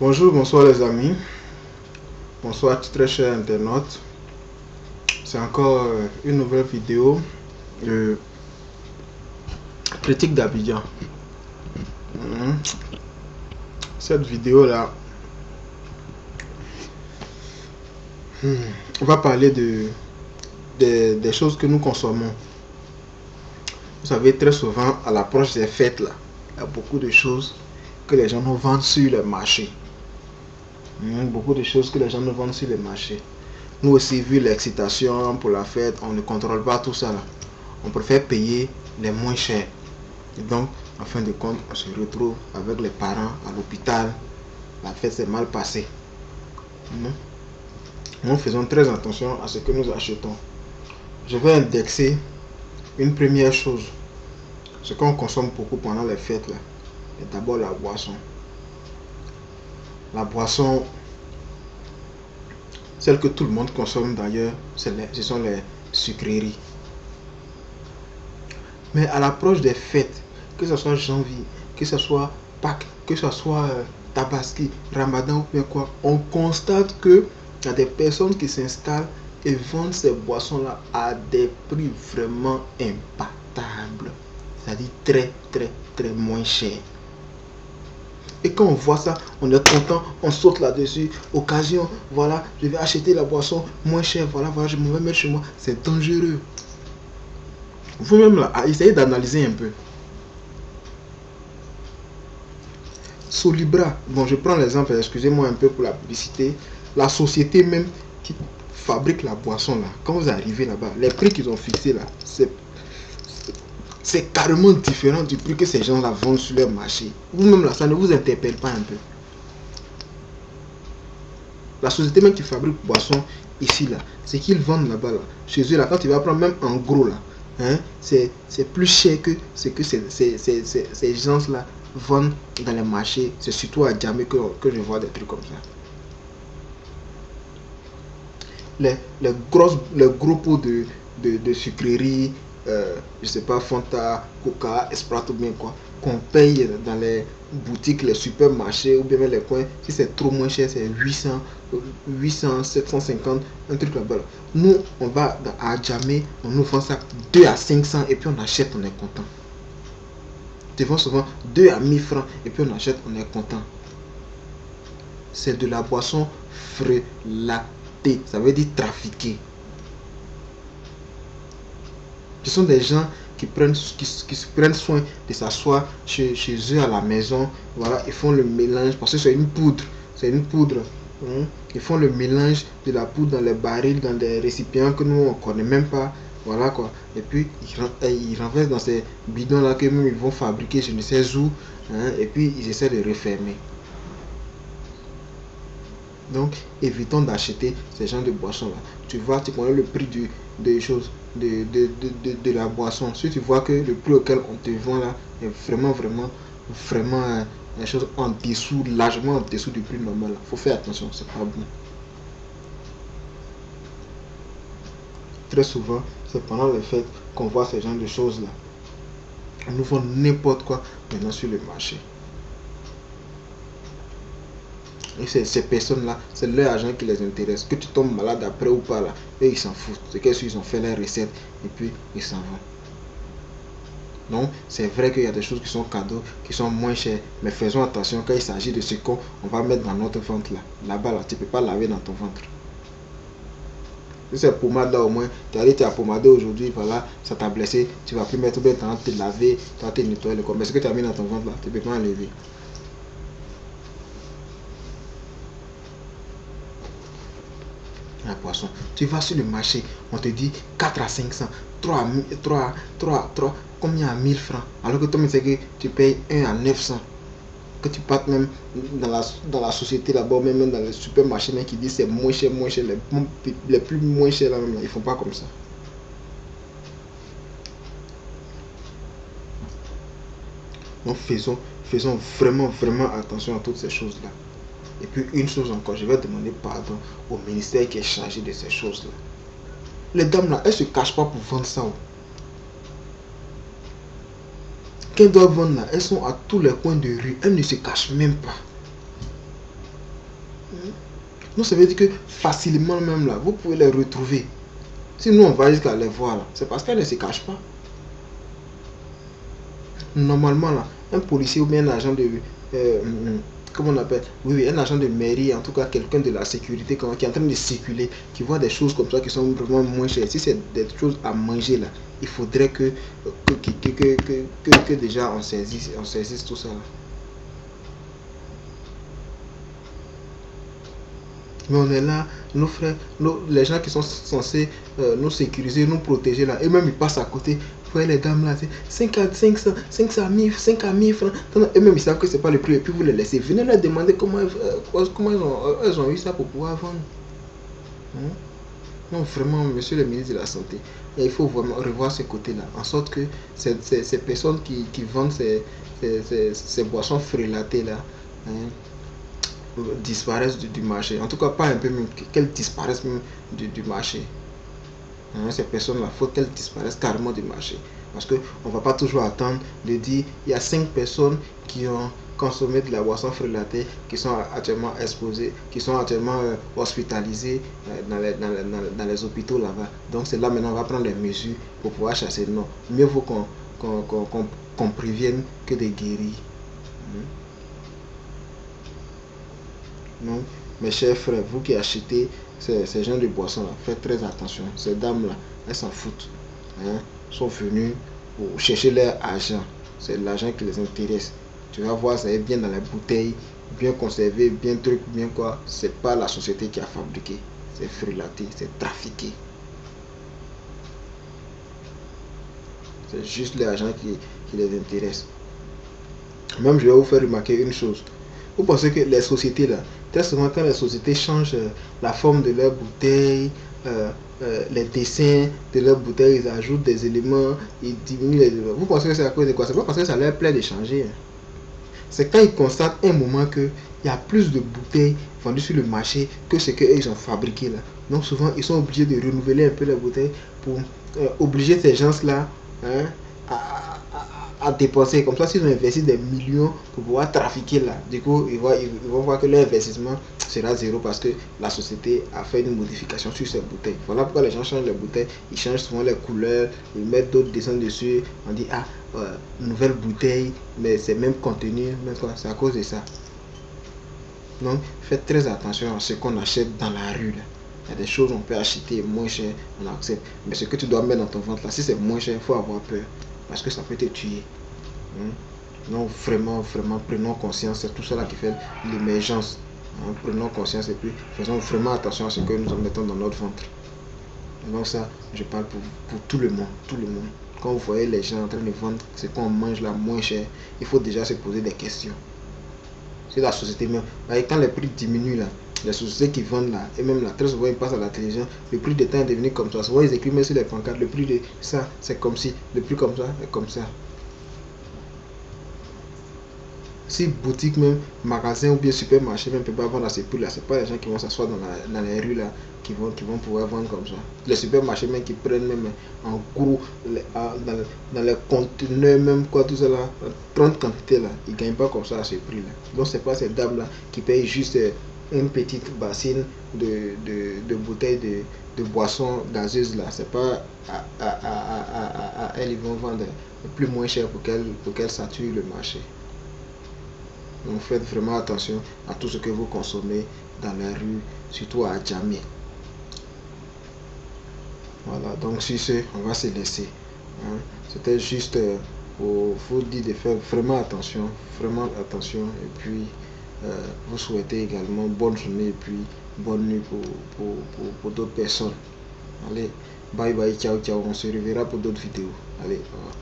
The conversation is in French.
Bonjour, bonsoir les amis, bonsoir très chers internautes. C'est encore une nouvelle vidéo de critique d'Abidjan. Cette vidéo là, on va parler des choses que nous consommons. Vous savez, très souvent à l'approche des fêtes là, il y a beaucoup de choses que les gens nous vendent sur le marché. Beaucoup de choses que les gens nous vendent sur les marchés. Nous aussi, vu l'excitation pour la fête, on ne contrôle pas tout ça là. On préfère payer les moins chers. Et donc, en fin de compte, on se retrouve avec les parents à l'hôpital. La fête s'est mal passée. Nous faisons très attention à ce que nous achetons. Je vais indexer une première chose. Ce qu'on consomme beaucoup pendant les fêtes là, est d'abord la boisson. La boisson, celle que tout le monde consomme d'ailleurs, ce sont les sucreries. Mais à l'approche des fêtes, que ce soit janvier, que ce soit Pâques, que ce soit Tabaski, Ramadan ou bien quoi, on constate qu'il y a des personnes qui s'installent et vendent ces boissons-là à des prix vraiment impactables. C'est-à-dire très moins cher. Et quand on voit ça, on est content, on saute là-dessus. Occasion, voilà, je vais acheter la boisson moins chère, voilà, je me vais mettre chez moi. C'est dangereux. Vous-même là, essayez d'analyser un peu. Solibra, bon je prends l'exemple, excusez-moi un peu pour la publicité. La société même qui fabrique la boisson là, quand vous arrivez là-bas, les prix qu'ils ont fixés là, c'est carrément différent du prix que ces gens là vendent sur leur marché. Vous-même là, ça ne vous interpelle pas un peu. La société même qui fabrique boisson ici là, c'est qu'ils vendent là-bas là, chez eux là, quand tu vas prendre même en gros là, c'est plus cher que ce que ces gens là vendent dans les marchés. C'est surtout à Djamé que je vois des trucs comme ça. Les gros pots de sucreries, je sais pas, Fanta, Coca, Sprite ou bien quoi, qu'on paye dans les boutiques, les supermarchés ou bien les coins. Si c'est trop moins cher, c'est 800, 750, un truc là-bas. Là. Nous, on va à Djamé, on nous vend ça 2 à 500 et puis on achète, on est content. Ils vendent souvent 2 à 1000 francs et puis on achète, on est content. C'est de la boisson frelatée, ça veut dire trafiquée. Ce sont des gens qui se prennent soin de s'asseoir chez eux à la maison. Voilà, ils font le mélange parce que c'est une poudre. C'est une poudre. Ils font le mélange de la poudre dans les barils, dans des récipients que nous on connaît même pas. Voilà quoi. Et puis ils renversent dans ces bidons là que même ils vont fabriquer je ne sais où. Et puis ils essaient de refermer. Donc, évitons d'acheter ces genres de boissons-là. Tu vois, tu connais le prix des choses, de la boisson. Si tu vois que le prix auquel on te vend là est vraiment des choses en dessous, largement en dessous du prix normal, il faut faire attention, c'est pas bon. Très souvent, c'est pendant les fêtes qu'on voit ces genres de choses-là. On nous vend n'importe quoi maintenant sur le marché. Et ces personnes-là, c'est leur argent qui les intéresse. Que tu tombes malade après ou pas, là, eux, ils s'en foutent. C'est qu'ils ont fait les recettes et puis ils s'en vont. Donc, c'est vrai qu'il y a des choses qui sont cadeaux, qui sont moins chères. Mais faisons attention quand il s'agit de ce qu'on va mettre dans notre ventre là. Là-bas, là, tu ne peux pas laver dans ton ventre. Si c'est pommade là au moins, tu as dit tu as pommadé aujourd'hui, voilà, ça t'a blessé, tu vas plus mettre bien temps de te laver, tu vas te nettoyer le corps. Mais ce que tu as mis dans ton ventre là, tu ne peux pas enlever. La poisson. Tu vas sur le marché, on te dit 4 à 500, 3 combien à 1000 francs. Alors que toi, c'est que tu payes 1 à 900. Que tu partes même dans la société là-bas, même dans les supermarchés qui disent c'est moins cher, les plus moins chers là même, ils font pas comme ça. Donc faisons vraiment attention à toutes ces choses-là. Et puis une chose encore, je vais demander pardon au ministère qui est chargé de ces choses-là. Les dames là, elles se cachent pas pour vendre ça. Quand elles doivent vendre là, elles sont à tous les coins de rue, elles ne se cachent même pas. Donc ça veut dire que facilement même là, vous pouvez les retrouver. Si nous on va jusqu'à les voir là, c'est parce qu'elles ne se cachent pas. Normalement là, un policier ou bien un agent de comment on appelle, oui, un agent de mairie, en tout cas quelqu'un de la sécurité qui est en train de circuler, qui voit des choses comme ça qui sont vraiment moins chères. Si c'est des choses à manger là, il faudrait que déjà on saisisse tout ça là. Mais on est là, nos frères, les gens qui sont censés nous sécuriser, nous protéger là, et même ils passent à côté. Vous voyez les dames là, c'est 5 à 500, 500 000, 5 à 1000 francs. Et même ils savent que c'est pas le prix, et puis vous les laissez. Venez leur demander comment elles ont eu ça pour pouvoir vendre. Hein? Non, vraiment, monsieur le ministre de la Santé, il faut vraiment revoir ce côté-là, en sorte que ces personnes qui vendent ces boissons frélatées là, hein, disparaissent du marché. En tout cas, pas un peu même, qu'elles disparaissent même du marché. Hein, ces personnes-là, il faut qu'elles disparaissent carrément du marché. Parce qu'on ne va pas toujours attendre de dire il y a 5 personnes qui ont consommé de la boisson frélatée, qui sont actuellement exposées, qui sont actuellement hospitalisées dans les hôpitaux là-bas. Donc c'est là maintenant on va prendre les mesures pour pouvoir chasser. Non, mieux vaut qu'on prévienne que de guérir. Donc, mes chers frères, vous qui achetez ces gens de boissons là, faites très attention. Ces dames là, elles s'en foutent. Hein, sont venues pour chercher leur argent. C'est l'argent qui les intéresse. Tu vas voir, ça est bien dans la bouteille, bien conservé, bien truc, bien quoi. C'est pas la société qui a fabriqué. C'est frelaté, c'est trafiqué. C'est juste l'argent qui les intéresse. Même je vais vous faire remarquer une chose. Vous pensez que les sociétés là, très souvent quand les sociétés changent la forme de leurs bouteilles, les dessins de leurs bouteilles, ils ajoutent des éléments, ils diminuent les éléments. Vous pensez que c'est à cause de quoi? C'est pas parce que ça leur plaît de changer. C'est quand ils constatent un moment qu'il y a plus de bouteilles vendues sur le marché que ce qu'ils ont fabriqué là. Donc souvent ils sont obligés de renouveler un peu les bouteilles pour obliger ces gens-là, hein, à dépenser. Comme ça, s'ils ont investi des millions pour pouvoir trafiquer là, du coup, ils vont voir que leur investissement sera zéro parce que la société a fait une modification sur ces bouteilles. Voilà pourquoi les gens changent les bouteilles. Ils changent souvent les couleurs, ils mettent d'autres dessins dessus. On dit, ah, nouvelle bouteille, mais c'est même contenu. Mais quoi, c'est à cause de ça. Donc, faites très attention à ce qu'on achète dans la rue là. Il y a des choses qu'on peut acheter moins cher, on accepte. Mais ce que tu dois mettre dans ton ventre là, si c'est moins cher, il faut avoir peur. Parce que ça peut te tuer. Donc vraiment, vraiment, prenons conscience. C'est tout cela qui fait l'émergence. Prenons conscience et puis faisons vraiment attention à ce que nous en mettons dans notre ventre. Et donc ça, je parle pour tout le monde. Tout le monde. Quand vous voyez les gens en train de vendre ce qu'on mange là moins cher, il faut déjà se poser des questions. C'est la société même. Quand les prix diminuent là, les sociétés qui vendent là, et même là, très souvent ils passent à la télévision, le prix des temps est devenu comme ça. Souvent ils écrivent même sur les pancartes, le prix de ça, c'est comme si, le prix comme ça, est comme ça. Si boutique même, magasin ou bien supermarché même peut pas vendre à ces prix là, c'est pas les gens qui vont s'asseoir dans les rues là qui vont pouvoir vendre comme ça. Les supermarchés même qui prennent même en gros dans les conteneurs même quoi tout ça là, 30 quantités là, ils gagnent pas comme ça à ce prix là. Donc c'est pas ces dames là qui payent juste une petite bassine de bouteilles de boissons gazeuses là, c'est pas à elles ils vont vendre plus moins cher pour qu'elles saturent le marché. Donc faites vraiment attention à tout ce que vous consommez dans la rue, surtout à Djamé. Voilà, donc sur ce, on va se laisser. Hein. C'était juste pour vous dire de faire vraiment attention, et puis vous souhaitez également bonne journée et puis bonne nuit pour d'autres personnes. Allez, bye bye, ciao ciao, on se reverra pour d'autres vidéos. Allez, au revoir.